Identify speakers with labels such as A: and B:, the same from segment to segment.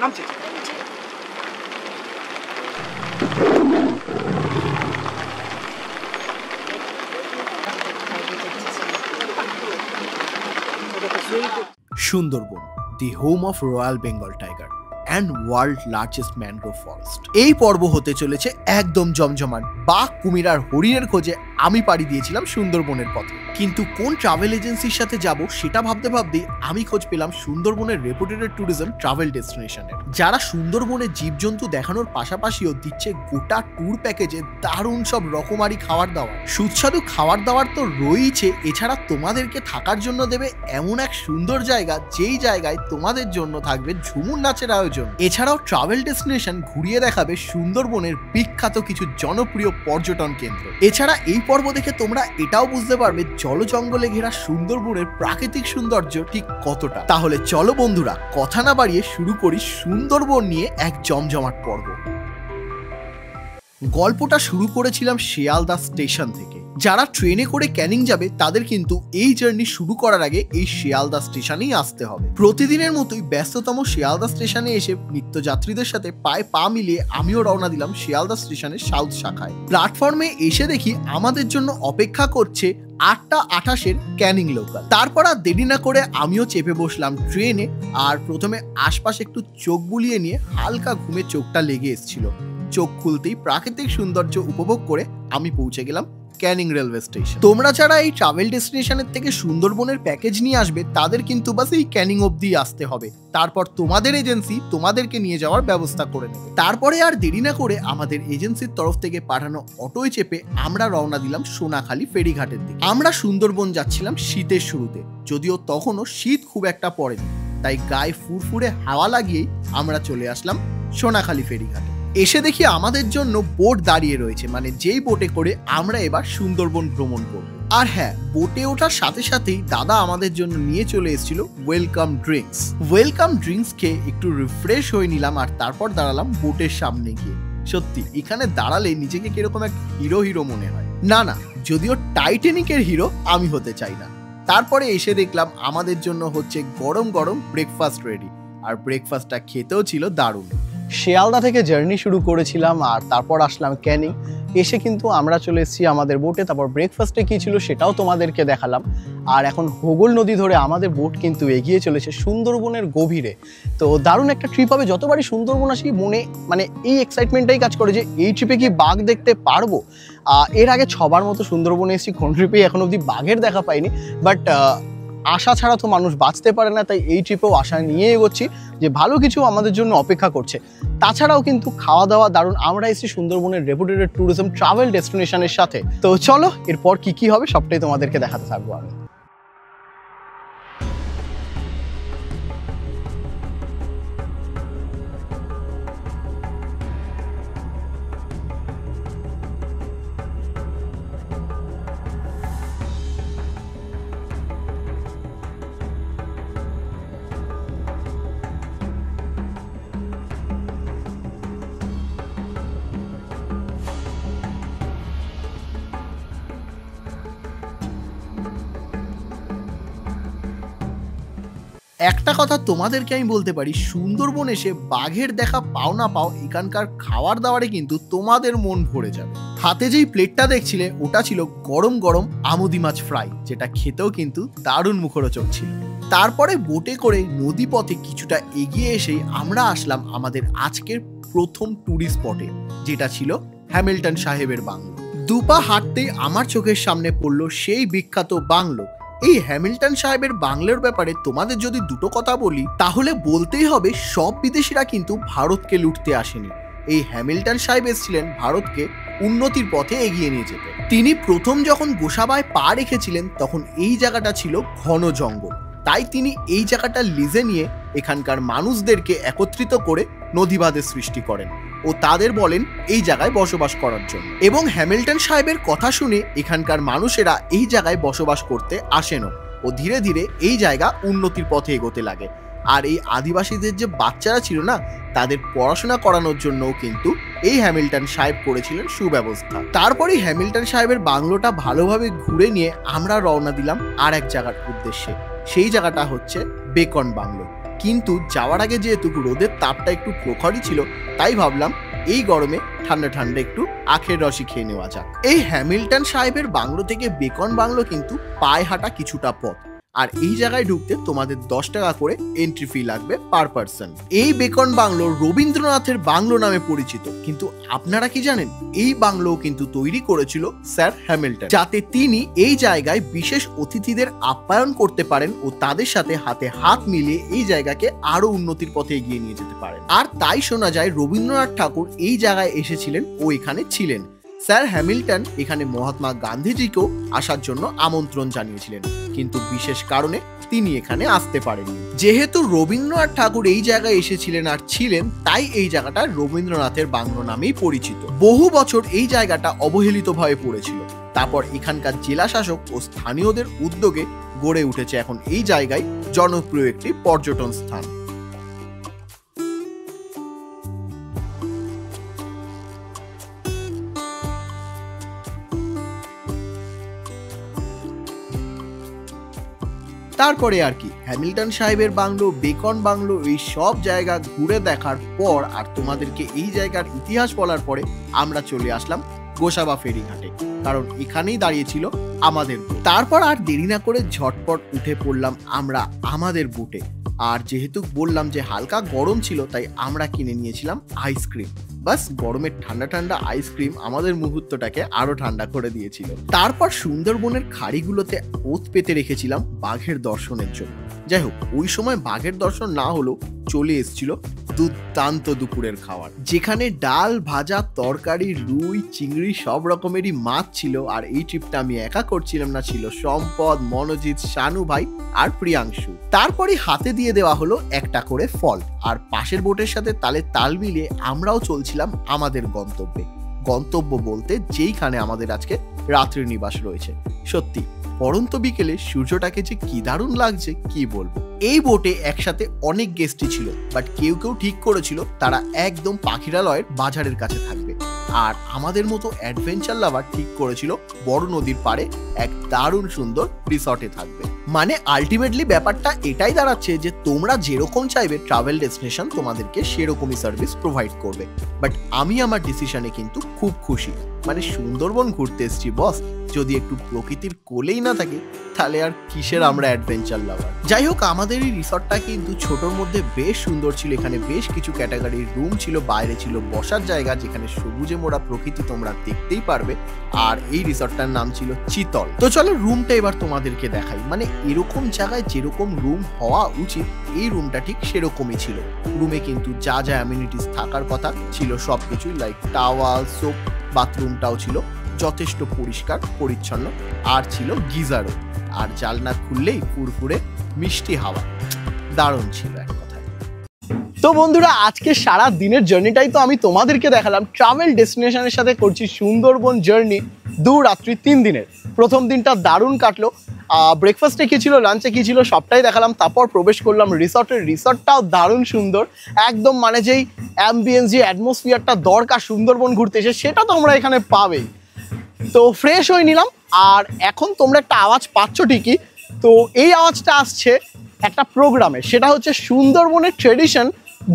A: নামছে।
B: সুন্দরবন, দি home of royal Bengal tiger and world largest mangrove forest. এই পর্ব হতে চলেছে একদম জমজমান। বাঘ, কুমির আর হরিণের খোঁজে আমি পাড়ি দিয়েছিলাম সুন্দরবনের পথে, কিন্তু কোন ট্রাভেল এজেন্সির সাথে যাব সেটা ভাবতে ভাবতেই আমি খোঁজ পেলাম সুন্দরবনের রেপুটেড ট্যুরিজম ট্রাভেল ডেস্টিনেশনের, যারা সুন্দরবনের জীবজন্তু দেখানোর পাশাপাশিও দিচ্ছে গোটা ট্যুর প্যাকেজে দারুণ সব রকমারি খাবার দাবার। সুস্বাদু খাবার দাবার তো রয়েছে, এছাড়া তোমাদেরকে থাকার জন্য দেবে এমন এক সুন্দর জায়গা, যেই জায়গায় তোমাদের জন্য থাকবে ঝুমুর নাচের আয়োজন। এছাড়াও ট্রাভেল ডেস্টিনেশন ঘুরিয়ে দেখাবে সুন্দরবনের বিখ্যাত কিছু জনপ্রিয় পর্যটন কেন্দ্র। এছাড়া এই পর্ব দেখে তোমরা এটাও বুঝতে পারবে জল জঙ্গলে ঘেরা সুন্দরবনের প্রাকৃতিক সৌন্দর্য ঠিক কতটা। তাহলে চলো বন্ধুরা, কথা না বাড়িয়ে শুরু করি সুন্দরবন নিয়ে এক জমজমাট পর্ব। গল্পটা শুরু করেছিলাম শিয়ালদা স্টেশন থেকে। যারা ট্রেনে করে ক্যানিং যাবে তাদের কিন্তু এই জার্নি শুরু করার আগে এই শিয়ালদা স্টেশনেই আসতে হবে। প্রতিদিনের মতোই ব্যস্ততম শিয়ালদা স্টেশনে এসে নিত্যযাত্রীদের সাথে পায়ে পা মিলিয়ে আমিও রওনা দিলাম শিয়ালদা স্টেশনের সাউথ শাখায়। প্ল্যাটফর্মে এসে দেখি আমাদের জন্য অপেক্ষা করছে 8:28-এর ক্যানিং লোকাল। তারপর আর দেরি না করে আমিও চেপে বসলাম ট্রেনে। আর প্রথমে আশপাশে একটু চোখ বুলিয়ে নিয়ে হালকা ঘুমে চোখটা লেগে এসেছিল। চোখ খুলতেই প্রাকৃতিক সৌন্দর্য উপভোগ করে আমি পৌঁছে গেলাম ক্যানিং রেলওয়ে স্টেশন। তোমরা যারা এই ট্রাভেল ডেস্টিনেশনের থেকে সুন্দরবনের প্যাকেজ নিয়ে আসবে তাদের কিন্তু বাস এই ক্যানিং অবধি আসতে হবে, তারপর তোমাদের এজেন্সি তোমাদেরকে নিয়ে যাওয়ার ব্যবস্থা করে নেবে। তারপরে আর দেরি না করে আমাদের এজেন্সির তরফ থেকে পাঠানো অটোয় চেপে আমরা রওনা দিলাম সোনাখালী ফেরিঘাটের দিকে। আমরা সুন্দরবন যাচ্ছিলাম শীতের শুরুতে, যদিও তখনও শীত খুব একটা পড়েনি, তাই গায়ে ফুরফুরে হাওয়া লাগিয়েই আমরা চলে আসলাম সোনাখালী ফেরিঘাটে। এসে দেখি আমাদের জন্য বোট দাঁড়িয়ে রয়েছে, মানে যেই বোটে করে আমরা এবার সুন্দরবন ভ্রমণ করব। আর হ্যাঁ, বোটে ওঠার সাথে সাথেই দাদা আমাদের জন্য নিয়ে চলে এসেছিল ওয়েলকাম ড্রিঙ্কস। ওয়েলকাম ড্রিঙ্কস খেয়ে একটু রিফ্রেশ হয়ে নিলাম আর তারপর দাঁড়ালাম বোটের সামনে গিয়ে। সত্যি এখানে দাঁড়ালে নিজেকে কিরকম এক হিরো মনে হয়। না, যদিও টাইটানিকের হিরো আমি হতে চাই না। তারপরে এসে দেখলাম আমাদের জন্য হচ্ছে গরম গরম ব্রেকফাস্ট রেডি, আর ব্রেকফাস্টটা খেতেও ছিল দারুণ। শিয়ালদা থেকে জার্নি শুরু করেছিলাম আর তারপর আসলাম ক্যানিং। এসে কিন্তু আমরা চলে এসেছি আমাদের বোটে। তারপর ব্রেকফাস্টে কী ছিল সেটাও তোমাদেরকে দেখালাম। আর এখন হোগল নদী ধরে আমাদের বোট কিন্তু এগিয়ে চলেছে সুন্দরবনের গভীরে। তো দারুণ একটা ট্রিপ হবে। যতবারই সুন্দরবন আসি মনে মানে এই এক্সাইটমেন্টটাই কাজ করে যে এই ট্রিপে কি বাঘ দেখতে পারবো। এর আগে 6বার মতো সুন্দরবনে এসেছি, কোন ট্রিপেই এখন অবধি বাঘের দেখা পাইনি। বাট আশা ছাড়া তো মানুষ বাঁচতে পারে না, তাই এই ট্রিপেও আশা নিয়ে এগোচ্ছি যে ভালো কিছু আমাদের জন্য অপেক্ষা করছে। তাছাড়াও কিন্তু খাওয়া দাওয়া দারুণ। আমরা এসেছি সুন্দরবনের রেপুটেড ট্যুরিজম ট্রাভেল ডেস্টিনেশনের সাথে। তো চলো এরপর কি হবে সবটাই তোমাদেরকে দেখাতে থাকবো আমি। একটা কথা তোমাদেরকে আমি বলতে পারি, সুন্দরবন এসে বাঘের দেখা পাও না পাও, এখানকার খাবার দাবারে কিন্তু তোমাদের মন ভরে যাবে। হাতে যেই প্লেটটা দেখছিলে ওটা ছিল গরম গরম আমুদি মাছ ফ্রাই, যেটা খেতেও কিন্তু দারুণ মুখরোচক ছিল। তারপরে বোটে করে নদী পথে কিছুটা এগিয়ে এসেই আমরা আসলাম আমাদের আজকের প্রথম ট্যুরিস্ট স্পটে, যেটা ছিল হ্যামিল্টন সাহেবের বাংলো। দুপা হাঁটতেই আমার চোখের সামনে পড়লো সেই বিখ্যাত বাংলো। এই হ্যামিল্টন সাহেবের বাংলোর ব্যাপারে তোমাদের যদি দুটো কথা বলি তাহলে বলতেই হবে সব বিদেশিরা কিন্তু ভারতকে লুটতে আসেনি। এই হ্যামিল্টন সাহেব এসেছিলেন ভারতকে উন্নতির পথে এগিয়ে নিয়ে যেতে। তিনি প্রথম যখন গোসাবায় পা রেখেছিলেন তখন এই জায়গাটা ছিল ঘন জঙ্গল, তাই তিনি এই জায়গাটা লিজে নিয়ে এখানকার মানুষদেরকে একত্রিত করে নদীবাঁধের সৃষ্টি করেন ও তাদের বলেন এই জায়গায় বসবাস করার জন্য। এবং হ্যামিল্টন সাহেবের কথা শুনে এখানকার মানুষেরা এই জায়গায় বসবাস করতে আসেনও ও ধীরে ধীরে এই জায়গা উন্নতির পথে এগোতে লাগে। আর এই আদিবাসীদের যে বাচ্চারা ছিল না, তাদের পড়াশোনা করানোর জন্যও কিন্তু এই হ্যামিল্টন সাহেব করেছিলেন সুব্যবস্থা। তারপরেই হ্যামিল্টন সাহেবের বাংলোটা ভালোভাবে ঘুরে নিয়ে আমরা রওনা দিলাম আর এক জায়গার উদ্দেশ্যে। সেই জায়গাটা হচ্ছে বেকন বাংলো। কিন্তু যাওয়ার আগে যেহেতু রোদের তাপটা একটু প্রখরই ছিল, তাই ভাবলাম এই গরমে ঠান্ডা ঠান্ডা একটু আখের রসই খেয়ে নেওয়া যাক। এই হ্যামিল্টন সাহেবের বাংলো থেকে বেকন বাংলো কিন্তু পায়ে হাঁটা কিছুটা পথ, আর এই জায়গায় ঢুকতে তোমাদের 10 টাকা করে এন্ট্রি ফি লাগবে পার পারসন। এই বেকন বাংলো রবীন্দ্রনাথের বাংলো নামে পরিচিত, কিন্তু আপনারা কি জানেন এই বাংলো কিন্তু তৈরি করেছিল স্যার হ্যামিল্টন, যাতে তিনি এই জায়গায় বিশেষ অতিথিদের আপ্যায়ন করতে পারেন ও তাদের সাথে হাতে হাত মিলিয়ে এই জায়গাকে আরো উন্নতির পথে এগিয়ে নিয়ে যেতে পারেন। আর তাই শোনা যায় রবীন্দ্রনাথ ঠাকুর এই জায়গায় এসেছিলেন ও এখানে ছিলেন। স্যার হ্যামিল্টন এখানে মহাত্মা গান্ধীজিকেও আসার জন্য আমন্ত্রণ জানিয়েছিলেন, কিন্তু বিশেষ কারণে তিনি এখানে আসতে পারেননি। যেহেতু রবীন্দ্রনাথ ঠাকুর এই জায়গায় এসেছিলেন আর ছিলেন, তাই এই জায়গাটা রবীন্দ্রনাথের বাংলো নামেই পরিচিত। বহু বছর এই জায়গাটা অবহেলিতভাবে পড়েছিল, তারপর এখানকার জেলা শাসক ও স্থানীয়দের উদ্যোগে গড়ে উঠেছে এখন এই জায়গায় জনপ্রিয় একটি পর্যটন স্থান। তারপরে আর কি, হ্যামিল্টন সাহেবের বাংলো, বেকন বাংলো, এই সব জায়গা ঘুরে দেখার পর আর তোমাদেরকে এই জায়গার ইতিহাস বলার পরে আমরা চলে আসলাম গোসাবা ফেরিঘাটে, কারণ এখানেই দাঁড়িয়েছিল আমাদের বোট। তারপর আর দেরি না করে ঝটপট উঠে পড়লাম আমরা আমাদের বোটে। আর যেহেতু বললাম যে হালকা গরম ছিল, তাই আমরা কিনে নিয়েছিলাম আইসক্রিম। বাস গরমের ঠান্ডা ঠান্ডা আইসক্রিম আমাদের মুহূর্তটাকে আরো ঠান্ডা করে দিয়েছিল। তারপর সুন্দরবনের খাড়িগুলোতে ওত পেতে রেখেছিলাম বাঘের দর্শনের জন্য। যাই হোক, ওই সময় বাঘের দর্শন না হলেও চলে এসেছিল দুর্দান্ত দুপুরের খাবার, যেখানে ডাল, ভাজা, তরকারি, রুই, চিংড়ি সব রকমেরই মাছ ছিল। আর এই ট্রিপটা আমি একা করছিলাম না, ছিল সম্পদ, মনোজিৎ, শানু ভাই আর প্রিয়াংশু। তারপরে হাতে দিয়ে দেওয়া হলো একটা করে ফল, আর পাশের বোটের সাথে তালে তাল মিলিয়ে আমরাও চলছিলাম আমাদের গন্তব্যে। গন্তব্য বলতে যেইখানে আমাদের আজকে রাত্রি নিবাস রয়েছে। সত্যি পরন্ত বিকেলে সূর্যটাকে যে কি দারুণ লাগছে কি বলবো। এই বোটে একসাথে অনেক গেস্টই ছিল, বাট কেউ কেউ ঠিক করেছিল তারা একদম পাখিরালয়ের বাজারের কাছে থাকবে, আর আমাদের মতো অ্যাডভেঞ্চার লাভার ঠিক করেছিল বড় নদীর পাড়ে এক দারুণ সুন্দর রিসর্টে থাকবে। মানে আলটিমেটলি ব্যাপারটা এটাই দাঁড়াচ্ছে যে তোমরা যেরকম চাইবে ট্রাভেল ডেস্টিনেশন তোমাদেরকে সেরকমই সার্ভিস প্রোভাইড করবে। বাট আমি আমার ডিসিশনে কিন্তু খুব খুশি। মানে সুন্দরবন ঘুরতে এসেছি বস, যদি একটু প্রকৃতির কোলেই না থাকে তাহলে আর কিসের আমরা অ্যাডভেঞ্চার লাভার। যাই হোক, আমাদের এই রিসর্টটা কিন্তু ছোটোর মধ্যে বেশ সুন্দর ছিল। এখানে বেশ কিছু ক্যাটাগরির রুম ছিল, বাইরে ছিল বসার জায়গা যেখানে সবুজে মোড়া প্রকৃতি তোমরা দেখতেই পারবে। আর এই রিসর্টটার নাম ছিল চিতল। তো চলো রুমটা এবার তোমাদেরকে দেখাই। মানে এরকম জায়গায় যেরকম রুম হওয়া উচিত এই রুমটা ঠিক সেরকমই ছিল। রুমে কিন্তু যা যা অ্যামিনিটিস থাকার কথা ছিল সবকিছুই, লাইক টাওয়াল, সোপ, বাথরুমটাও ছিল যথেষ্ট পরিষ্কার পরিচ্ছন্ন, আর ছিল গিজারও। আর জানলা খুললেই ফুরফুরে মিষ্টি হাওয়া, দারুণ ছিল এক কথায়। তো বন্ধুরা, আজকে সারা দিনের জার্নিটাই তো আমি তোমাদেরকে দেখালাম। ট্রাভেল ডেস্টিনেশনের সাথে করছি সুন্দরবন জার্নি 2 রাত্রি 3 দিনের। প্রথম দিনটা দারুণ কাটলো। ব্রেকফাস্টে কী ছিল, লাঞ্চে কী ছিল সবটাই দেখালাম। তারপর প্রবেশ করলাম রিসর্টের। রিসর্টটাও দারুণ সুন্দর একদম, মানে যেই অ্যাম্বিয়েন্স, যে অ্যাটমসফিয়ারটা দরকার সুন্দরবন ঘুরতে এসে, সেটা তোমরা এখানে পাবেই। তো ফ্রেশ হয়ে নিলাম। আর এখন তোমরা একটা আওয়াজ পাচ্ছ ঠিকই, তো এই আওয়াজটা আসছে একটা প্রোগ্রামে, সেটা হচ্ছে সুন্দরবনের ট্রেডিশন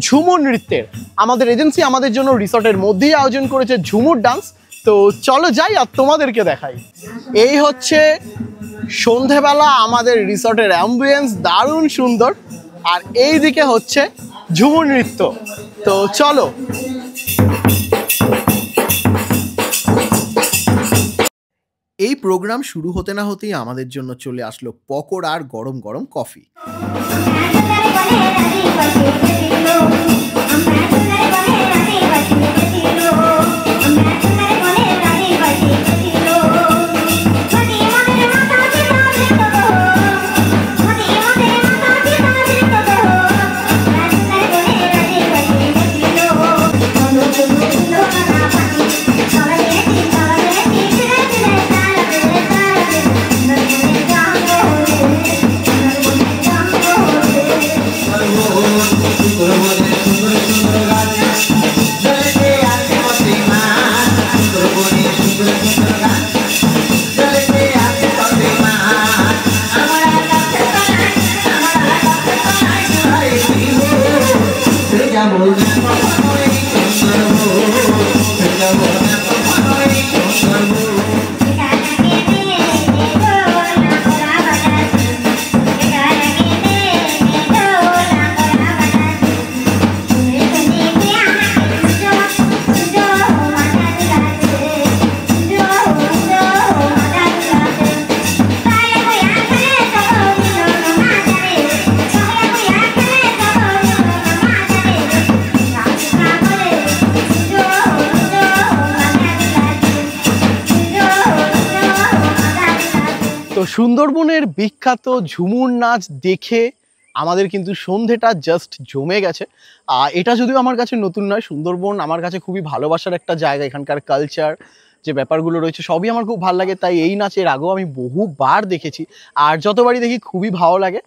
B: ঝুমুর নৃত্যের। আমাদের এজেন্সি আমাদের জন্য রিসর্টের মধ্যেই আয়োজন করেছে ঝুমুর ডান্স। তো চলো যাই আর তোমাদেরকে দেখাই। এই হচ্ছে সন্ধেবেলা আমাদের রিসর্টের অ্যাম্বিয়েন্স, দারুণ সুন্দর। আর এই দিকে হচ্ছে ঝুমুর নৃত্য। তো চলো। এই প্রোগ্রাম শুরু হতে না হতেই আমাদের জন্য চলে আসলো পকোড়া আর গরম গরম কফি। তো সুন্দরবনের বিখ্যাত ঝুমুর নাচ দেখে আমাদের কিন্তু সন্ধেটা জাস্ট জমে গেছে। এটা যদিও আমার কাছে নতুন নয়, সুন্দরবন আমার কাছে খুবই ভালোবাসার একটা জায়গা। এখানকার কালচার যে ব্যাপারগুলো রয়েছে সবই আমার খুব ভালো লাগে, তাই এই নাচের আগেও আমি বহুবার দেখেছি, আর যতবারই দেখি খুবই ভালো লাগে।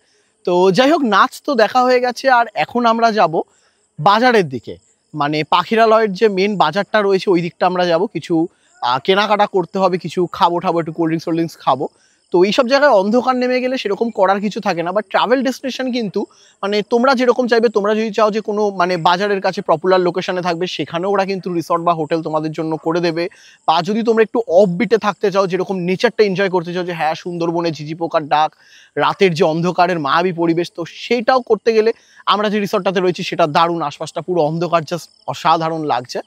B: তো যাই হোক, নাচ তো দেখা হয়ে গেছে, আর এখন আমরা যাব বাজারের দিকে। মানে পাখিরালয়ের যে মেন বাজারটা রয়েছে ওই দিকটা আমরা যাব, কিছু কেনাকাটা করতে হবে, কিছু খাবো একটু কোল্ড ড্রিঙ্কস খাবো। তো এইসব জায়গায় অন্ধকার নেমে গেলে সেরকম করার কিছু থাকে না, বাট ট্রাভেল ডেস্টিনেশন কিন্তু মানে তোমরা যেরকম চাইবে, তোমরা যদি চাও যে কোনো মানে বাজারের কাছে পপুলার লোকেশনে থাকবে, সেখানেও ওরা কিন্তু রিসর্ট বা হোটেল তোমাদের জন্য করে দেবে। বা যদি তোমরা একটু অফ বিটে থাকতে চাও, যেরকম নেচারটা এনজয় করতে চাও, যে হ্যাঁ সুন্দরবনে ঝিঝি পোকার ডাক, রাতের যে অন্ধকারের মায়াবী পরিবেশ, তো সেইটাও করতে গেলে আমরা যে রিসর্টটাতে রয়েছি সেটা দারুণ, আশপাশটা পুরো অন্ধকার, জাস্ট অসাধারণ লাগছে।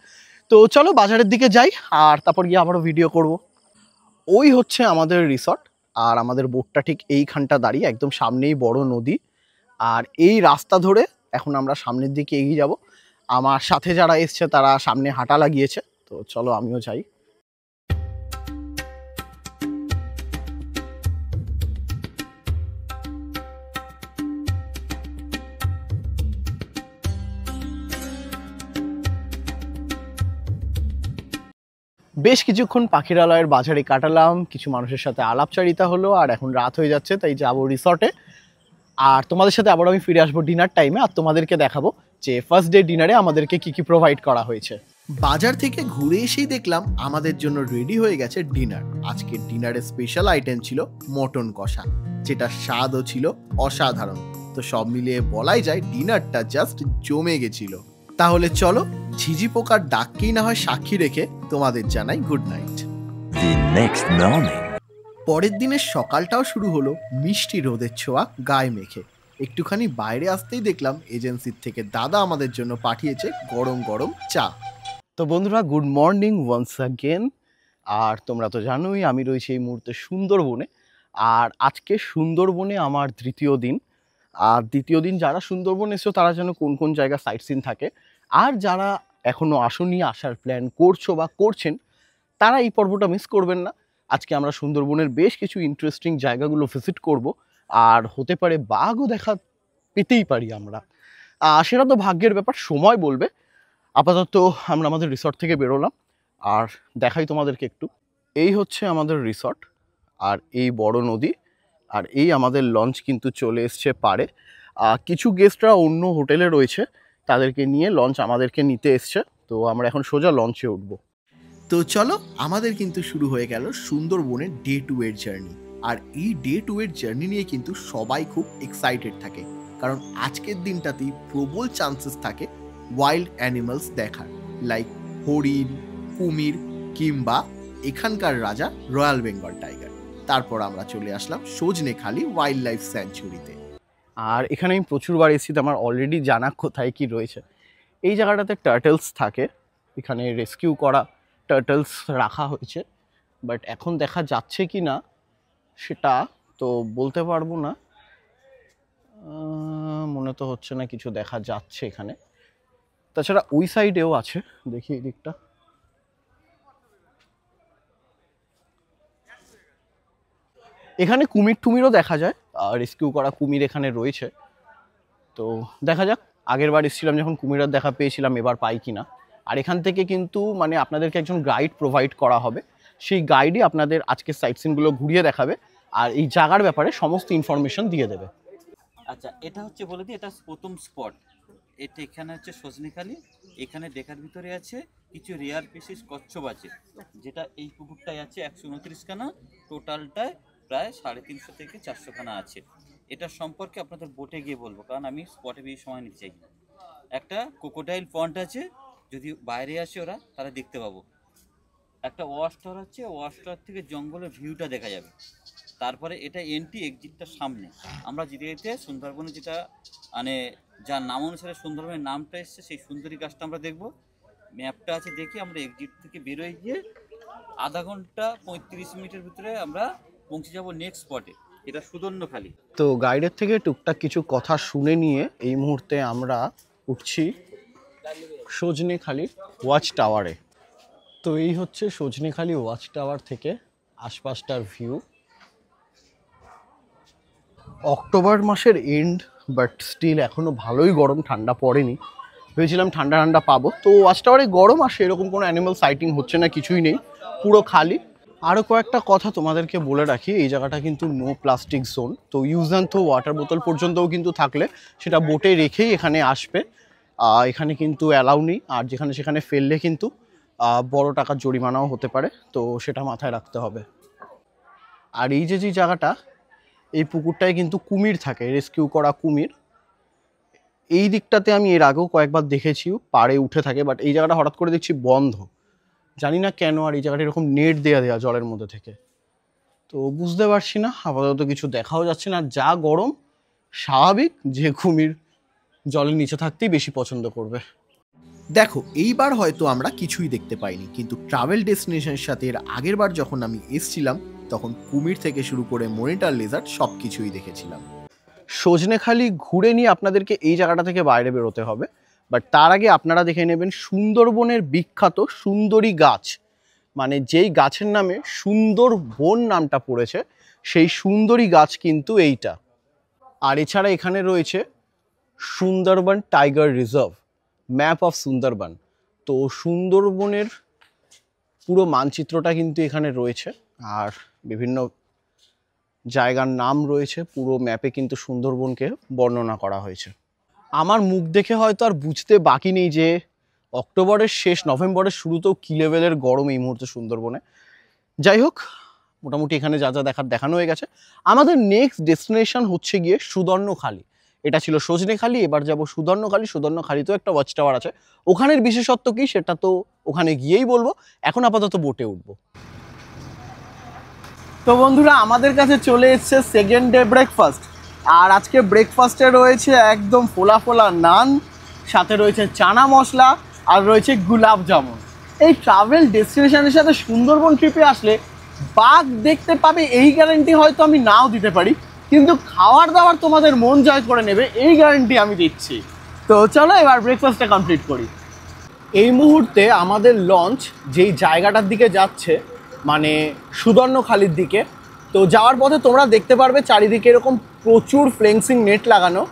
B: তো চলো বাজারের দিকে যাই, আর তারপর গিয়ে আবারও ভিডিও করব। ওই হচ্ছে আমাদের রিসর্ট, আর আমাদের বোটটা ঠিক এইখানটা দাঁড়িয়ে, একদম সামনেই বড় নদী। আর এই রাস্তা ধরে এখন আমরা সামনের দিকে এগিয়ে যাব। আমার সাথে যারা এসছে তারা সামনে হাঁটা লাগিয়েছে, তো চলো আমিও যাই। বেশ কিছুক্ষণ পাখিরালয়ের বাজারে কাটালাম, কিছু মানুষের সাথে আলাপচারিতা হলো, আর এখন রাত হয়ে যাচ্ছে, তাই যাবো রিসর্টে। আর তোমাদের সাথে আবার আমি ফিরে আসবো ডিনার টাইমে, আর তোমাদেরকে দেখাবো যে ফার্স্ট ডে ডিনারে আমাদেরকে কি কি প্রোভাইড করা হয়েছে। বাজার থেকে ঘুরে এসেই দেখলাম আমাদের জন্য রেডি হয়ে গেছে ডিনার। আজকের ডিনারের স্পেশাল আইটেম ছিল মটন কষা, যেটা স্বাদও ছিল অসাধারণ। তো সব মিলিয়ে বলাই যায় ডিনারটা জাস্ট জমে গেছিল। তাহলে চলো ঝিঝি পোকার ডাককেই না হয় সাক্ষী রেখে তোমাদের জানাই গুড নাইট। পরের দিনের সকালটাও শুরু হলো মিষ্টি রোদের ছোঁয়া গায়ে মেখে। একটুখানি বাইরে আসতেই দেখলাম এজেন্সির থেকে দাদা আমাদের জন্য পাঠিয়েছে গরম গরম চা। তো বন্ধুরা, গুড মর্নিং ওয়ান্স অ্যাগেন। আর তোমরা তো জানোই আমি রয়েছি এই মুহূর্তে সুন্দরবনে, আর আজকে সুন্দরবনে আমার তৃতীয় দিন। আর দ্বিতীয় দিন যারা সুন্দরবন এসেছো তারা যেন কোন কোন জায়গা সাইট সিন থাকে, আর যারা এখনও আসনি, আসার প্ল্যান করছো বা করছেন, তারা এই পর্বটা মিস করবেন না। আজকে আমরা সুন্দরবনের বেশ কিছু ইন্টারেস্টিং জায়গাগুলো ভিজিট করব, আর হতে পারে বাঘও দেখা পেতেই পারি আমরা। সেটা তো ভাগ্যের ব্যাপার, সময় বলবে। আপাতত আমরা আমাদের রিসর্ট থেকে বেরোলাম, আর দেখাই তোমাদেরকে একটু। এই হচ্ছে আমাদের রিসর্ট, আর এই বড় নদী, আর এই আমাদের লঞ্চ কিন্তু চলে এসছে পাড়ে। কিছু গেস্টরা অন্য হোটেলে রয়েছে, তাদেরকে নিয়ে লঞ্চ আমাদেরকে নিতে এসছে। তো আমরা এখন সোজা লঞ্চে উঠবো। তো চলো, আমাদের কিন্তু শুরু হয়ে গেল সুন্দরবনের ডে 2 এর জার্নি। আর এই ডে 2 এর জার্নি নিয়ে কিন্তু সবাই খুব এক্সাইটেড থাকে, কারণ আজকের দিনটাতেই প্রবল চান্সেস থাকে ওয়াইল্ড অ্যানিমালস দেখার, লাইক হরিণ, কুমির, কিংবা এখানকার রাজা রয়্যাল বেঙ্গল টাইগার। তারপর আমরা চলে আসলাম সজনেখালি ওয়াইল্ড লাইফ স্যাঞ্চুরিতে। আর এখানে আমি প্রচুরবার এসেছি, আমার অলরেডি জানা কোথায় কি রয়েছে। এই জায়গাটাতে টার্টেলস থাকে, এখানে রেস্কিউ করা টার্টেলস রাখা হয়েছে, বাট এখন দেখা যাচ্ছে কি না সেটা তো বলতে পারবো না। মনে তো হচ্ছে না কিছু দেখা যাচ্ছে এখানে। তাছাড়া ওই সাইডেও আছে, দেখি এই দিকটা। এখানে কুমির টুমিরও দেখা যায়, রেস্কিউ করা কুমির এখানে রয়েছে। তো দেখা যাক, আগের বার এসেছিলাম যখন কুমিরের দেখা পেয়েছিলাম, এবার পাই কিনা। আর এখান থেকে কিন্তু মানে আপনাদেরকে একজন গাইড প্রোভাইড করা হবে, সেই গাইডই আপনাদের আজকের সাইট সিনগুলো ঘুরিয়ে দেখাবে, আর এই জায়গার ব্যাপারে সমস্ত ইনফরমেশন দিয়ে দেবে।
A: আচ্ছা, এটা হচ্ছে বলে দিই, এটা প্রথম স্পট। এটা এখানে হচ্ছে সজনেখালি। এখানে দেখার ভিতরে আছে কিছু রেয়ার পিসিস কচ্ছপ আছে, যেটা এই পুকুরটায় আছে 129 খানা, টোটালটায় প্রায় 350 থেকে 400 খানা আছে। এটা সম্পর্কে আপনাদের বোটে গিয়ে বলবো, কারণ আমি স্পটে বেশি সময় নিতে চাই। একটা ক্রোকোডাইল পন্ড আছে, যদি বাইরে আসে ওরা তারা দেখতে পাবো। একটা ওয়াচ টাওয়ার হচ্ছে, ওয়াচ টাওয়ার থেকে জঙ্গলের ভিউটা দেখা যাবে। তারপরে এটা এন্ট্রি এক্সিটটার সামনে আমরা যেতে সুন্দরবনে যেটা মানে যার নাম অনুসারে সুন্দরবনের নামটা এসছে সেই সুন্দরী গাছটা আমরা দেখব। ম্যাপটা আছে দেখি আমরা এক্সিট থেকে বেরোয় গিয়ে আধা ঘন্টা 35 মিনিটের ভিতরে আমরা পৌঁছে যাব নেক্সট স্পটে, এটা সুদর্ণখালি।
B: তো গাইডের থেকে টুকটাক কিছু কথা শুনে নিয়ে এই মুহূর্তে আমরা উঠছি সজনেখালি ওয়াচ টাওয়ারে। তো এই হচ্ছে সজনেখালি ওয়াচ টাওয়ার থেকে আশপাশটার ভিউ। অক্টোবর মাসের এন্ড, বাট স্টিল এখনও ভালোই গরম, ঠান্ডা পড়েনি। ভেবেছিলাম ঠান্ডা ঠান্ডা পাবো। তো ওয়াচ টাওয়ারে গরম আসে, এরকম কোনো অ্যানিমাল সাইটিং হচ্ছে না, কিছুই নেই, পুরো খালি। আরও কয়েকটা কথা তোমাদেরকে বলে রাখি, এই জায়গাটা কিন্তু নো প্লাস্টিক জোন। তো ইউজ অ্যান্ড থ্রো ওয়াটার বোতল পর্যন্তও কিন্তু থাকলে সেটা বোটে রেখেই এখানে আসবে। এখানে কিন্তু অ্যালাউ নেই, আর যেখানে সেখানে ফেললে কিন্তু বড় টাকার জরিমানাও হতে পারে, তো সেটা মাথায় রাখতে হবে। আর এই যে জায়গাটা, এই পুকুরটায় কিন্তু কুমির থাকে, রেস্কিউ করা কুমির। এই দিকটাতে আমি এর আগেও কয়েকবার দেখেছি পাড়ে উঠে থাকে, বাট এই জায়গাটা হঠাৎ করে দেখছি বন্ধ, জানি না কেন। আর এই জায়গাটা এরকম নেট দেয়া জলের মধ্যে থেকে, তো বুঝতে পারছি না, আপাতত কিছু দেখাও যাচ্ছে না। যা গরম, স্বাভাবিক যে কুমির জলের নিচে থাকতেই বেশি পছন্দ করবে। দেখো, এইবার হয়তো আমরা কিছুই দেখতে পাইনি, কিন্তু ট্রাভেল ডেস্টিনেশনের সাথে এর আগের বার যখন আমি এসছিলাম তখন কুমির থেকে শুরু করে মনিটর লেজার্ড সব কিছুই দেখেছিলাম। সজনেখালি ঘুরে নিয়ে আপনাদেরকে এই জায়গাটা থেকে বাইরে বেরোতে হবে, বাট তার আগে আপনারা দেখে নেবেন সুন্দরবনের বিখ্যাত সুন্দরী গাছ, মানে যেই গাছের নামে সুন্দরবন নামটা পড়েছে, সেই সুন্দরী গাছ কিন্তু এইটা। আর এছাড়া এখানে রয়েছে Sundarban tiger reserve, map of Sundarban. তো সুন্দরবনের পুরো মানচিত্রটা কিন্তু এখানে রয়েছে, আর বিভিন্ন জায়গার নাম রয়েছে। পুরো ম্যাপে কিন্তু সুন্দরবনকে বর্ণনা করা হয়েছে। আমার মুখ দেখে হয়তো আর বুঝতে বাকি নেই যে অক্টোবরের শেষ, নভেম্বরের শুরুতেও কী লেভেলের গরম এই মুহূর্তে সুন্দরবনে। যাই হোক, মোটামুটি এখানে যা যা দেখানো হয়ে গেছে। আমাদের নেক্সট ডেস্টিনেশন হচ্ছে গিয়ে সুদর্ণখালি। এটা ছিল সজনেখালি, এবার যাব সুদর্ণখালি। সুদর্ণখালিতেও একটা ওয়াচ টাওয়ার আছে, ওখানের বিশেষত্ব কি সেটা তো ওখানে গিয়েই বলবো। এখন আপাতত বোটে উঠবো। তো বন্ধুরা, আমাদের কাছে চলে এসছে সেকেন্ড ডে ব্রেকফাস্ট। আর আজকে ব্রেকফাস্টে রয়েছে একদম ফোলা ফোলা নান, সাথে রয়েছে চানা মশলা, আর রয়েছে গুলাব জামুন। এই ট্রাভেল ডেস্টিনেশনের সাথে সুন্দরবন ট্রিপে আসলে বাঘ দেখতে পাবে এই গ্যারান্টি হয়তো আমি নাও দিতে পারি, কিন্তু খাওয়ার দাওয়ার তোমাদের মন জয় করে নেবে এই গ্যারান্টি আমি দিচ্ছি। তো চলো এবার ব্রেকফাস্টটা কমপ্লিট করি। এই মুহূর্তে আমাদের লঞ্চ যেই জায়গাটার দিকে যাচ্ছে, মানে সুদর্ণখালির দিকে, তো যাওয়ার পথে তোমরা দেখতে পারবে চারিদিকে এরকম প্রচুর ফ্লেন্সিং নেট লাগানো।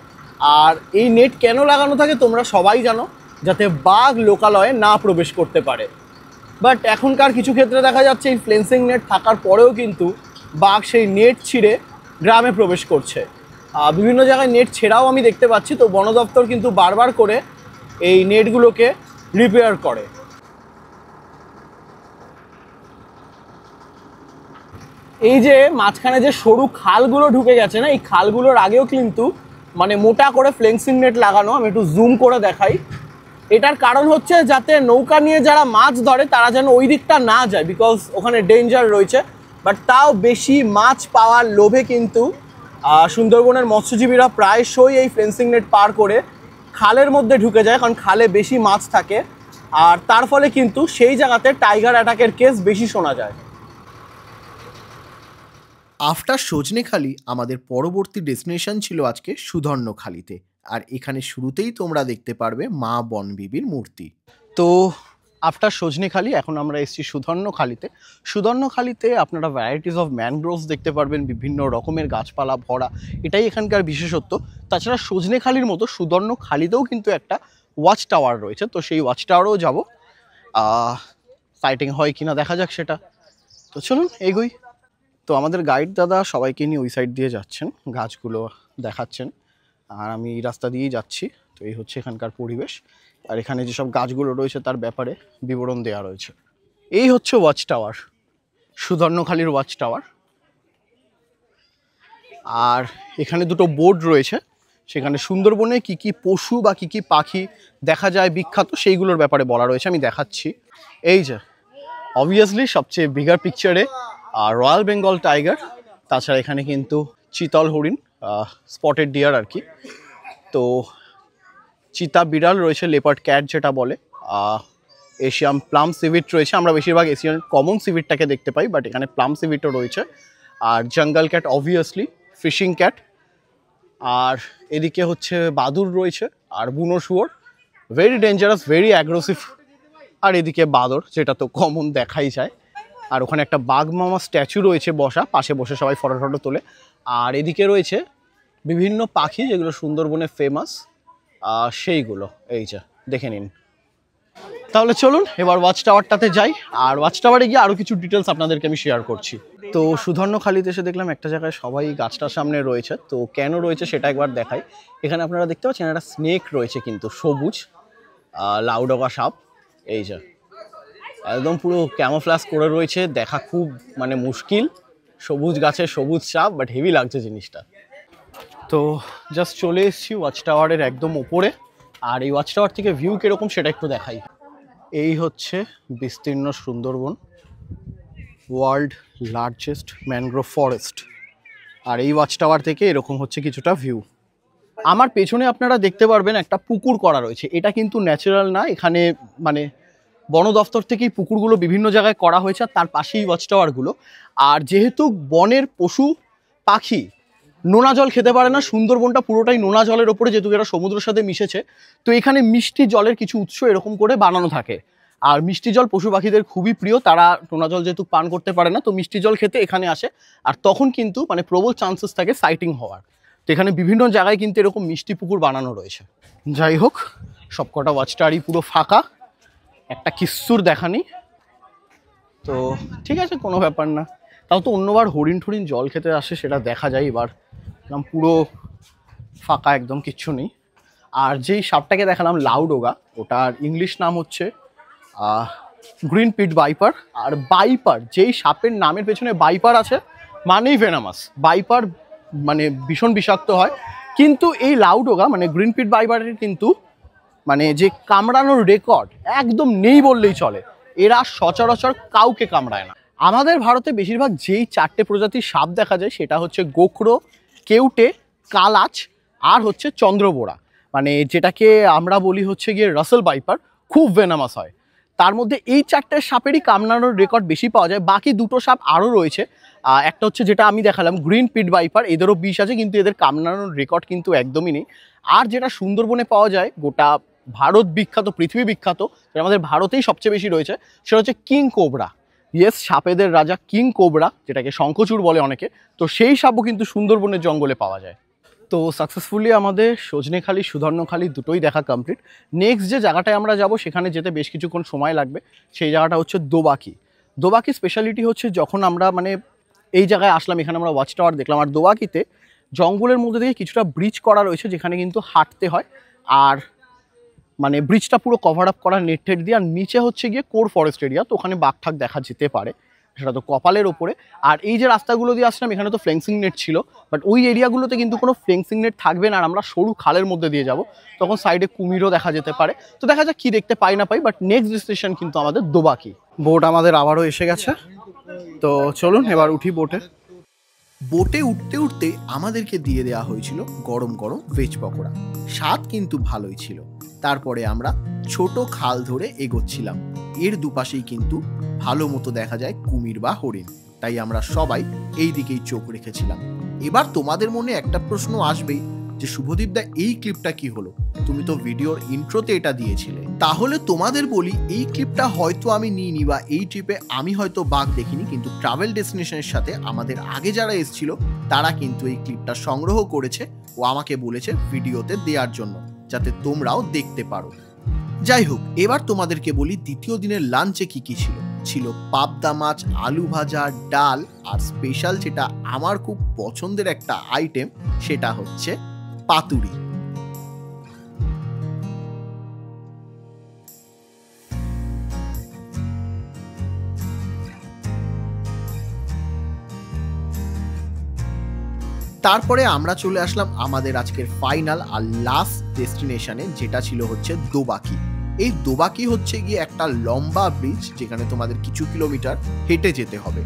B: আর এই নেট কেন লাগানো থাকে তোমরা সবাই জানো, যাতে বাঘ লোকালয়ে না প্রবেশ করতে পারে। বাট এখনকার কিছু ক্ষেত্রে দেখা যাচ্ছে এই ফ্লেন্সিং নেট থাকার পরেও কিন্তু বাঘ সেই নেট ছিঁড়ে গ্রামে প্রবেশ করছে। বিভিন্ন জায়গায় নেট ছেঁড়াও আমি দেখতে পাচ্ছি। তো বন দপ্তর কিন্তু বারবার করে এই নেটগুলোকে রিপেয়ার করে। এই যে মাঝখানে যে সরু খালগুলো ঢুকে গেছে না, এই খালগুলোর আগেও কিন্তু মানে মোটা করে ফ্লেন্সিং নেট লাগানো। আমি একটু জুম করে দেখাই। এটার কারণ হচ্ছে যাতে নৌকা নিয়ে যারা মাছ ধরে তারা যেন ওই দিকটা না যায়, বিকজ ওখানে ডেঞ্জার রয়েছে। বাট তাও বেশি মাছ পাওয়ার লোভে কিন্তু সুন্দরবনের মৎস্যজীবীরা প্রায়শই এই ফেন্সিং নেট পার করে খালের মধ্যে ঢুকে যায়, কারণ খালে বেশি মাছ থাকে। আর তার ফলে কিন্তু সেই জায়গাতে টাইগার অ্যাটাকের কেস বেশি শোনা যায়। আফটার সজনেখালি আমাদের পরবর্তী ডেস্টিনেশন ছিল আজকে সুদর্ণখালিতে। আর এখানে শুরুতেই তোমরা দেখতে পারবে মা বনবিবির মূর্তি। তো আফটার সজনেখালি এখন আমরা এসেছি সুদর্ণখালিতে। সুদর্ণখালিতে আপনারা ভ্যারাইটিস অফ ম্যানগ্রোভস দেখতে পারবেন, বিভিন্ন রকমের গাছপালা ভরা, এটাই এখানকার বিশেষত্ব। তাছাড়া সজনেখালির মতো সুদর্ণখালিতেও কিন্তু একটা ওয়াচ টাওয়ার রয়েছে, তো সেই ওয়াচ টাওয়ারেও যাবো। সাইটিং হয় কিনা দেখা যাক সেটা। তো চলুন এগোই। তো আমাদের গাইড দাদা সবাইকে নিয়ে ওই সাইড দিয়ে যাচ্ছেন, গাছগুলো দেখাচ্ছেন, আর আমি এই রাস্তা দিয়েই যাচ্ছি। তো এই হচ্ছে এখানকার পরিবেশ, আর এখানে যেসব গাছগুলো রয়েছে তার ব্যাপারে বিবরণ দেওয়া রয়েছে। এই হচ্ছে ওয়াচ টাওয়ার, সুদর্ণখালির ওয়াচ টাওয়ার। আর এখানে দুটো বোর্ড রয়েছে, সেখানে সুন্দরবনে কি কি পশু বা কি কি পাখি দেখা যায় বিখ্যাত সেইগুলোর ব্যাপারে বলা রয়েছে। আমি দেখাচ্ছি। এই যে অবভিয়াসলি সবচেয়ে বিগার পিকচারে রয়্যাল বেঙ্গল টাইগার, তাছাড়া এখানে কিন্তু চিতল হরিণ, স্পটেড ডিয়ার আর কি, তো চিতা বিড়াল রয়েছে, লেপার্ড ক্যাট যেটা বলে, এশিয়ান প্লাম সিভিট রয়েছে। আমরা বেশিরভাগ এশিয়ান কমন সিভিটটাকে দেখতে পাই, বাট এখানে প্লাম সিভিটও রয়েছে। আর জঙ্গল ক্যাট অবভিয়াসলি, ফিশিং ক্যাট, আর এদিকে হচ্ছে বাদুড় রয়েছে, আর বুনো শুয়োর, ভেরি ডেঞ্জারাস, ভেরি অ্যাগ্রেসিভ। আর এদিকে বাঁদর, যেটা তো কমন দেখাই যায়। আর ওখানে একটা বাঘ মামা স্ট্যাচু রয়েছে বসা, পাশে বসে সবাই ফটো টটো তোলে। আর এদিকে রয়েছে বিভিন্ন পাখি যেগুলো সুন্দরবনে ফেমাস, সেইগুলো এই যে দেখে নিন। তাহলে চলুন এবার ওয়াচ টাওয়ারটাতে যাই, আর ওয়াচ টাওয়ারে গিয়ে আরও কিছু ডিটেলস আপনাদেরকে আমি শেয়ার করছি। তো সুধর্ণখালিতে এসে দেখলাম একটা জায়গায় সবাই গাছটার সামনে রয়েছে, তো কেন রয়েছে সেটা একবার দেখাই। এখানে আপনারা দেখতে পাচ্ছেন একটা স্নেক রয়েছে, কিন্তু সবুজ লাউডগা সাপ, এই যে একদম পুরো ক্যামোফ্লাস করে রয়েছে, দেখা খুব মানে মুশকিল, সবুজ গাছের সবুজ সাপ, বাট হেভি লাগছে জিনিসটা। তো জাস্ট চলে এসেছি ওয়াচ টাওয়ারের একদম ওপরে, আর এই ওয়াচ টাওয়ার থেকে ভিউ কীরকম সেটা একটু দেখাই। এই হচ্ছে বিস্তীর্ণ Sundarban, world largest mangrove forest, আর এই ওয়াচ টাওয়ার থেকে এরকম হচ্ছে কিছুটা ভিউ। আমার পেছনে আপনারা দেখতে পারবেন একটা পুকুর করা রয়েছে, এটা কিন্তু ন্যাচারাল না, এখানে মানে বন দফতর থেকেই পুকুরগুলো বিভিন্ন জায়গায় করা হয়েছে, আর তার পাশেই ওয়াচ টাওয়ারগুলো। আর যেহেতু বনের পশু পাখি নোনা জল খেতে পারে না, সুন্দরবনটা পুরোটাই নোনা জলের ওপরে, যেহেতু এরা সমুদ্রের সাথে মিশেছে, তো এখানে মিষ্টি জলের কিছু উৎস এরকম করে বানানো থাকে। আর মিষ্টি জল পশু পাখিদের খুবই প্রিয়, তারা নোনা জল যেহেতু পান করতে পারে না, তো মিষ্টি জল খেতে এখানে আসে। আর তখন কিন্তু মানে প্রবল চান্সেস থাকে সাইটিং হওয়ার, তো এখানে বিভিন্ন জায়গায় কিন্তু এরকম মিষ্টি পুকুর বানানো রয়েছে। যাই হোক, সবকটা ওয়াচ টাওয়ারই পুরো ফাঁকা, একটা কিচ্ছুর দেখা নেই, তো ঠিক আছে, কোনো ব্যাপার না। তাও তো অন্যবার হরিণ ঠরিণ জল খেতে আসে, সেটা দেখা যায়, এবার পুরো ফাঁকা, একদম কিচ্ছু নেই। আর যেই সাপটাকে দেখালাম লাউডগা, ওটার ইংলিশ নাম হচ্ছে গ্রিন পিট বাইপার। আর বাইপার, যেই সাপের নামের পেছনে বাইপার আছে মানেই ভেনামাস, বাইপার মানে ভীষণ বিষাক্ত হয়। কিন্তু এই লাউডগা মানে গ্রিন পিট বাইপারের কিন্তু মানে যে কামড়ানোর রেকর্ড একদম নেই বললেই চলে, এরা সচরাচর কাউকে কামড়ায় না। আমাদের ভারতে বেশিরভাগ যেই 4টে প্রজাতির সাপ দেখা যায় সেটা হচ্ছে গোখরো, কেউটে, কালাচ আর হচ্ছে চন্দ্রবোড়া, মানে যেটাকে আমরা বলি হচ্ছে গিয়ে রাসেল বাইপার, খুব ভেনামাস হয়। তার মধ্যে এই 4টে সাপেরই কামড়ানোর রেকর্ড বেশি পাওয়া যায়। বাকি দুটো সাপ আরও রয়েছে, একটা হচ্ছে যেটা আমি দেখালাম গ্রিন পিট বাইপার, এদেরও বিষ আছে, কিন্তু এদের কামড়ানোর রেকর্ড কিন্তু একদমই নেই। আর যেটা সুন্দরবনে পাওয়া যায়, গোটা ভারত বিখ্যাত, পৃথিবী বিখ্যাত, আমাদের ভারতেই সবচেয়ে বেশি রয়েছে, সেটা হচ্ছে কিং কোবরা। ইয়েস, সাপেদের রাজা কিং কোবরা, যেটাকে শঙ্খচূড় বলে অনেকে, তো সেই সাপও কিন্তু সুন্দরবনের জঙ্গলে পাওয়া যায়। তো সাকসেসফুলি আমাদের সজনেখালি সুধর্ণখালি দুটোই দেখা কমপ্লিট। নেক্সট যে জায়গাটায় আমরা যাব সেখানে যেতে বেশ কিছুক্ষণ সময় লাগবে, সেই জায়গাটা হচ্ছে দোবাকি। দোবাকি স্পেশালিটি হচ্ছে যখন আমরা মানে এই জায়গায় আসলাম, এখানে আমরা ওয়াচ টাওয়ার দেখলাম, আর দোবাকিতে জঙ্গলের মধ্যে দিয়ে কিছুটা ব্রিজ করা রয়েছে, যেখানে কিন্তু হাঁটতে হয়, আর মানে ব্রিজটা পুরো কভার আপ করা নেট টেট দিয়ে, আর নিচে হচ্ছে গিয়ে কোর ফরেস্ট এরিয়া, তো ওখানে বাঘ ঠাক দেখা যেতে পারে, সেটা তো কপালের ওপরে। আর এই যে রাস্তাগুলো দিয়ে আসলাম, এখানে তো ফ্লেন্সিং নেট ছিল, বাট ওই এরিয়াগুলোতে কিন্তু কোনো ফ্লেন্সিং নেট থাকবে না, আর আমরা সরু খালের মধ্যে দিয়ে যাব, তখন সাইডে কুমিরও দেখা যেতে পারে। তো দেখা যাক কি দেখতে পাই না পাই, বাট নেক্সট ডেস্টিনেশন কিন্তু আমাদের দোবাকি। বোট আমাদের আবারও এসে গেছে, তো চলুন এবার উঠি বোটে। বোটে উঠতে উঠতে আমাদেরকে দিয়ে দেওয়া হয়েছিল গরম গরম ভেজ পকোড়া, স্বাদ কিন্তু ভালোই ছিল। তারপরে আমরা ছোট খাল ধরে এগোচ্ছিলাম, এর দুপাশেই কিন্তু ভালো মতো দেখা যায় কুমির বা হরিণ, তাই আমরা সবাই এই দিকেই চোখ রেখেছিলাম। এবার তোমাদের মনে একটা প্রশ্ন আসবেই যে শুভদীপ দা, এই ক্লিপটা কি হলো? তুমি তো ভিডিওর ইন্ট্রোতে এটা দিয়েছিলে। তাহলে তোমাদের বলি, এই ক্লিপটা হয়তো আমি নিইনি, বা এই ট্রিপে আমি হয়তো বাঘ দেখিনি, কিন্তু ট্রাভেল ডেস্টিনেশনের সাথে আমাদের আগে যারা এসেছিল তারা কিন্তু এই ক্লিপটা সংগ্রহ করেছে ও আমাকে বলেছে ভিডিওতে দেওয়ার জন্য, যাতে তোমরাও দেখতে পারো। যাই হোক, এবার তোমাদেরকে বলি দ্বিতীয় দিনের লাঞ্চে কি কি ছিল। ছিল পাবদা মাছ, আলু ভাজা, ডাল, আর স্পেশাল যেটা আমার খুব পছন্দের একটা আইটেম, সেটা হচ্ছে পাতুরি। তারপরে আমরা চলে আসলাম আমাদের আজকের ফাইনাল আর লাস্ট ডেস্টিনেশনে, যেটা ছিল হচ্ছে দোবাকি। এই দোবাকি হচ্ছে গিয়ে একটা লম্বা ব্রিজ, যেখানে তোমাদের কিছু কিলোমিটার হেঁটে যেতে হবে।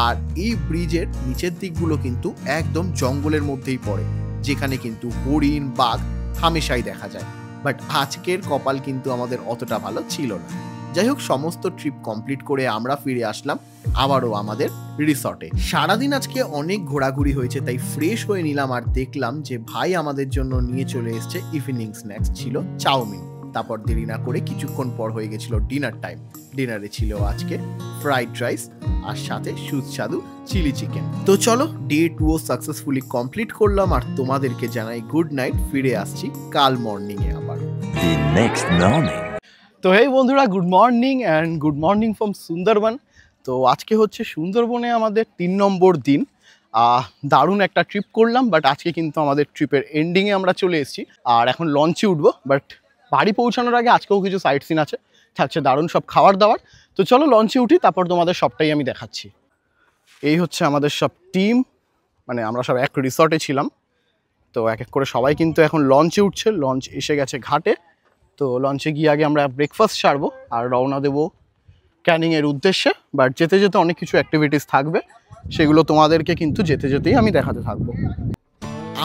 B: আর এই ব্রিজের নিচের দিকগুলো কিন্তু একদম জঙ্গলের মধ্যেই পড়ে, যেখানে কিন্তু হরিণ, বাঘ হামেশাই দেখা যায়। বাট আজকের কপাল কিন্তু আমাদের অতটা ভালো ছিল না। যাই হোক, সমস্ত ট্রিপ কমপ্লিট করে আমরা ফিরে আসলাম আবারও আমাদের রিসর্টে। সারাদিন আজকে অনেক ঘোরাঘুরি হয়েছে, তাই ফ্রেশ হয়ে নিলাম। আর দেখলাম যে ভাই আমাদের জন্য নিয়ে চলে এসছে ইভিনিং স্ন্যাক্স, ছিল চাউমিন। তারপর দেরি না করে কিছুক্ষণ পর হয়ে গেছিল ডিনার টাইম। ডিনারে ছিল আজকে ফ্রাইড রাইস আর সাথে সুস্বাদু চিলি চিকেন। তো চলো, ডে 2 সাকসেসফুলি কমপ্লিট করলাম আর তোমাদেরকে জানাই গুড নাইট। ফিরে আসছি কাল মর্নিং এ আবার। তো এই বন্ধুরা, good morning and good morning from Sundarban. তো আজকে হচ্ছে সুন্দরবনে আমাদের 3 নম্বর দিন। দারুণ একটা ট্রিপ করলাম, বাট আজকে কিন্তু আমাদের ট্রিপের এন্ডিংয়ে আমরা চলে এসেছি। আর এখন লঞ্চে উঠবো, বাট বাড়ি পৌঁছানোর আগে আজকেও কিছু সাইট সিন আছে, থাকছে দারুণ সব খাবার দাবার। তো চলো লঞ্চে উঠি, তারপর তোমাদের সবটাই আমি দেখাচ্ছি। এই হচ্ছে আমাদের সব টিম, মানে আমরা সব এক রিসর্টে ছিলাম। তো এক এক করে সবাই কিন্তু এখন লঞ্চে উঠছে। লঞ্চ এসে গেছে ঘাটে। তো লঞ্চে গিয়ে আগে আমরা ব্রেকফাস্ট সারবো আর রওনা দেবো ক্যানিংয়ের উদ্দেশ্যে। বাট যেতে যেতে অনেক কিছু অ্যাক্টিভিটিস থাকবে, সেগুলো তোমাদেরকে কিন্তু যেতে যেতেই আমি দেখাতে থাকবো।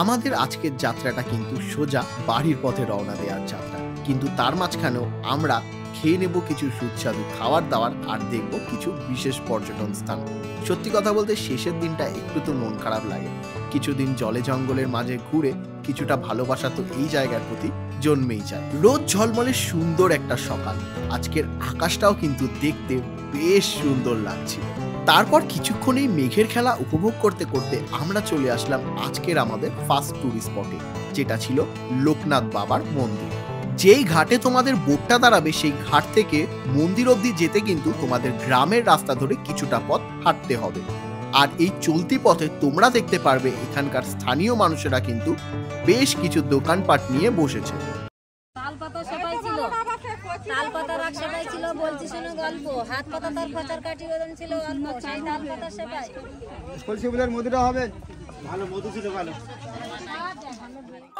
B: আমাদের আজকের যাত্রাটা কিন্তু সোজা বাড়ির পথে রওনা দেওয়ার যাত্রা, কিন্তু তার মাঝখানেও আমরা খেয়ে নেব কিছু সুস্বাদু খাবার দাবার আর দেখব কিছু বিশেষ পর্যটন স্থান। সত্যি কথা বলতে শেষের দিনটা একটু তো মন খারাপ লাগে। কিছুদিন জলে জঙ্গলের মাঝে ঘুরে কিছুটা ভালোবাসা তো এই জায়গার প্রতি জন্মেই যায়। রোদ ঝলমলে সুন্দর একটা সকাল, আজকের আকাশটাও কিন্তু দেখতে বেশ সুন্দর লাগছিল। তারপর কিছুক্ষণেই মেঘের খেলা উপভোগ করতে করতে আমরা চলে আসলাম আজকের আমাদের ফার্স্ট ট্যুরিস্ট স্পটে, যেটা ছিল লোকনাথ বাবার মন্দির। যেই ঘাটে তোমাদের বোটটা দাঁড়াবে, সেই ঘাট থেকে মন্দির অবধি যেতে কিন্তু তোমাদের গ্রামের রাস্তা ধরে কিছুটা পথ হাঁটতে হবে। আর এই চলতি পথে তোমরা দেখতে পারবে এখানকার স্থানীয় মানুষেরা কিন্তু বেশ কিছু দোকানপাট নিয়ে বসেছে।
C: তালপাতা সেপাই ছিল, তালপাতা রাখ সেপাই ছিল, বলছি শোনো গল্প। হাত পাতা তার খচার কাঠি ওজন ছিল অল্প, সেই তালপাতা সেপাই।
D: কলসিবুলের মধুটা হবে ভালো, মধু ছিল ভালো।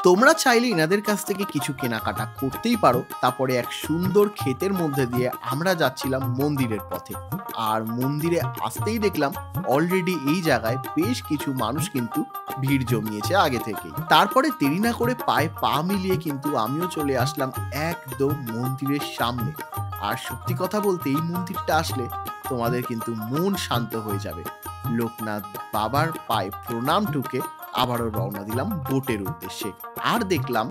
B: তোমরা চাইলে এনাদের কাছ থেকে কিছু কেনাকাটা করতেই পারো। তারপরে এক সুন্দর ক্ষেতের মধ্যে দিয়ে আমরা যাচ্ছিলাম মন্দিরের পথে। আর মন্দিরে আসতেই দেখলাম অলরেডি এই জায়গায় বেশ কিছু মানুষ কিন্তু ভিড় জমিয়েছে আগে থেকেই। তারপরে দেরি না করে পায়ে পা মিলিয়ে কিন্তু আমিও চলে আসলাম একদম মন্দিরের সামনে। আর সত্যি কথা বলতে এই মন্দিরটা আসলে তোমাদের কিন্তু মন শান্ত হয়ে যাবে। লোকনাথ বাবার পায়ে প্রণাম টুকে আবারও রওনা দিলাম বোটের উদ্দেশ্যে। আর দেখলাম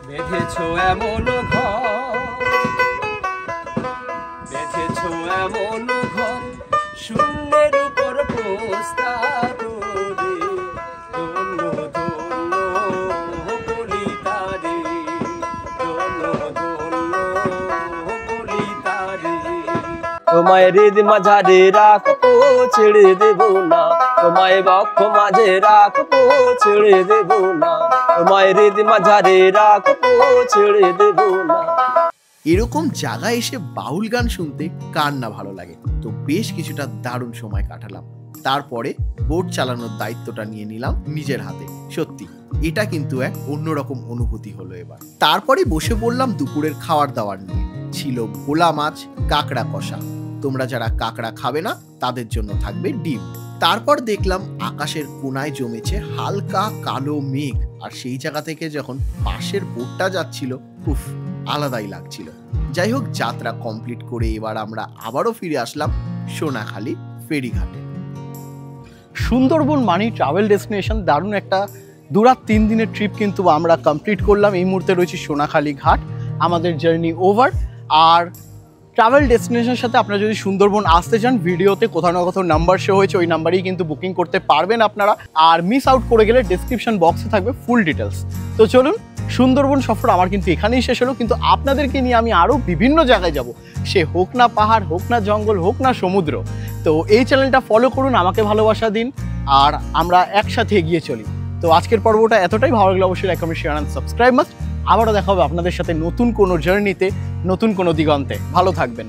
E: বেঁধেছো এমন ঘর, বেঁধেছো এমন ঘর, শূন্যের উপর পোস্তা করে, ধন্য ধন্য বলি তারে, ধন্য ধন্য বলি তারে। তোমায় হৃদ মাঝারে রাখবো, ছেড়ে দেবো না, তোমায় বক্ষ মাঝে রাখবো, ছেড়ে দেবো না, তোমায় হৃদ মাঝারে রাখবো, ছেড়ে দেবো না।
B: এরকম জায়গায় এসে বাউল গান শুনতে কার না ভালো লাগে। তো বেশ কিছুটা দারুণ সময় কাটালাম। তারপরে বোট চালানোর দায়িত্বটা নিয়ে নিলাম নিজের হাতে। সত্যি এটা কিন্তু এক অন্যরকম অনুভূতি হলো এবার। তারপরে বসে পড়লাম দুপুরের খাবার দাবার নিয়ে। ছিল ভোলা মাছ, কাঁকড়া কষা। তোমরা যারা কাঁকড়া খাবে না তাদের জন্য থাকবে ডিম। তারপর দেখলাম আকাশের কোনায় জমেছে হালকা কালো মেঘ, আর সেই জায়গা থেকে যখন পাশের বোটটা যাচ্ছিল, উফ, আলাদাই লাগছিল। যাই হোক, যাত্রা কমপ্লিট করে এবার আমরা আবারও ফিরে আসলাম সোনাখালী ফেরিঘাটে। সুন্দরবন মানি ট্রাভেল ডেস্টিনেশন, দারুণ একটা 2-3 দিনের ট্রিপ কিন্তু আমরা কমপ্লিট করলাম। এই মুহূর্তে রয়েছে সোনাখালী ঘাট। আমাদের জার্নি ওভার। আর ট্রাভেল ডেস্টিনেশনের সাথে আপনারা যদি সুন্দরবন আসতে চান, ভিডিওতে কোথাও না কোথাও নাম্বার শো হয়েছে, ওই নাম্বারেই কিন্তু বুকিং করতে পারবেন আপনারা। আর মিস আউট করে গেলে ডেসক্রিপশন বক্সে থাকবে ফুল ডিটেলস। তো চলুন, সুন্দরবন সফর আমার কিন্তু এখানেই শেষ হলো, কিন্তু আপনাদেরকে নিয়ে আমি আরও বিভিন্ন জায়গায় যাব। সে হোক না পাহাড়, হোক না জঙ্গল, হোক না সমুদ্র। তো এই চ্যানেলটা ফলো করুন, আমাকে ভালোবাসা দিন, আর আমরা একসাথে এগিয়ে চলি। তো আজকের পর্বটা এতটাই ভালো লাগলো, অবশ্যই like, comment, share and subscribe must. আবারও দেখা হবে আপনাদের সাথে নতুন কোনো জার্নিতে, নতুন কোনো দিগন্তে। ভালো থাকবেন।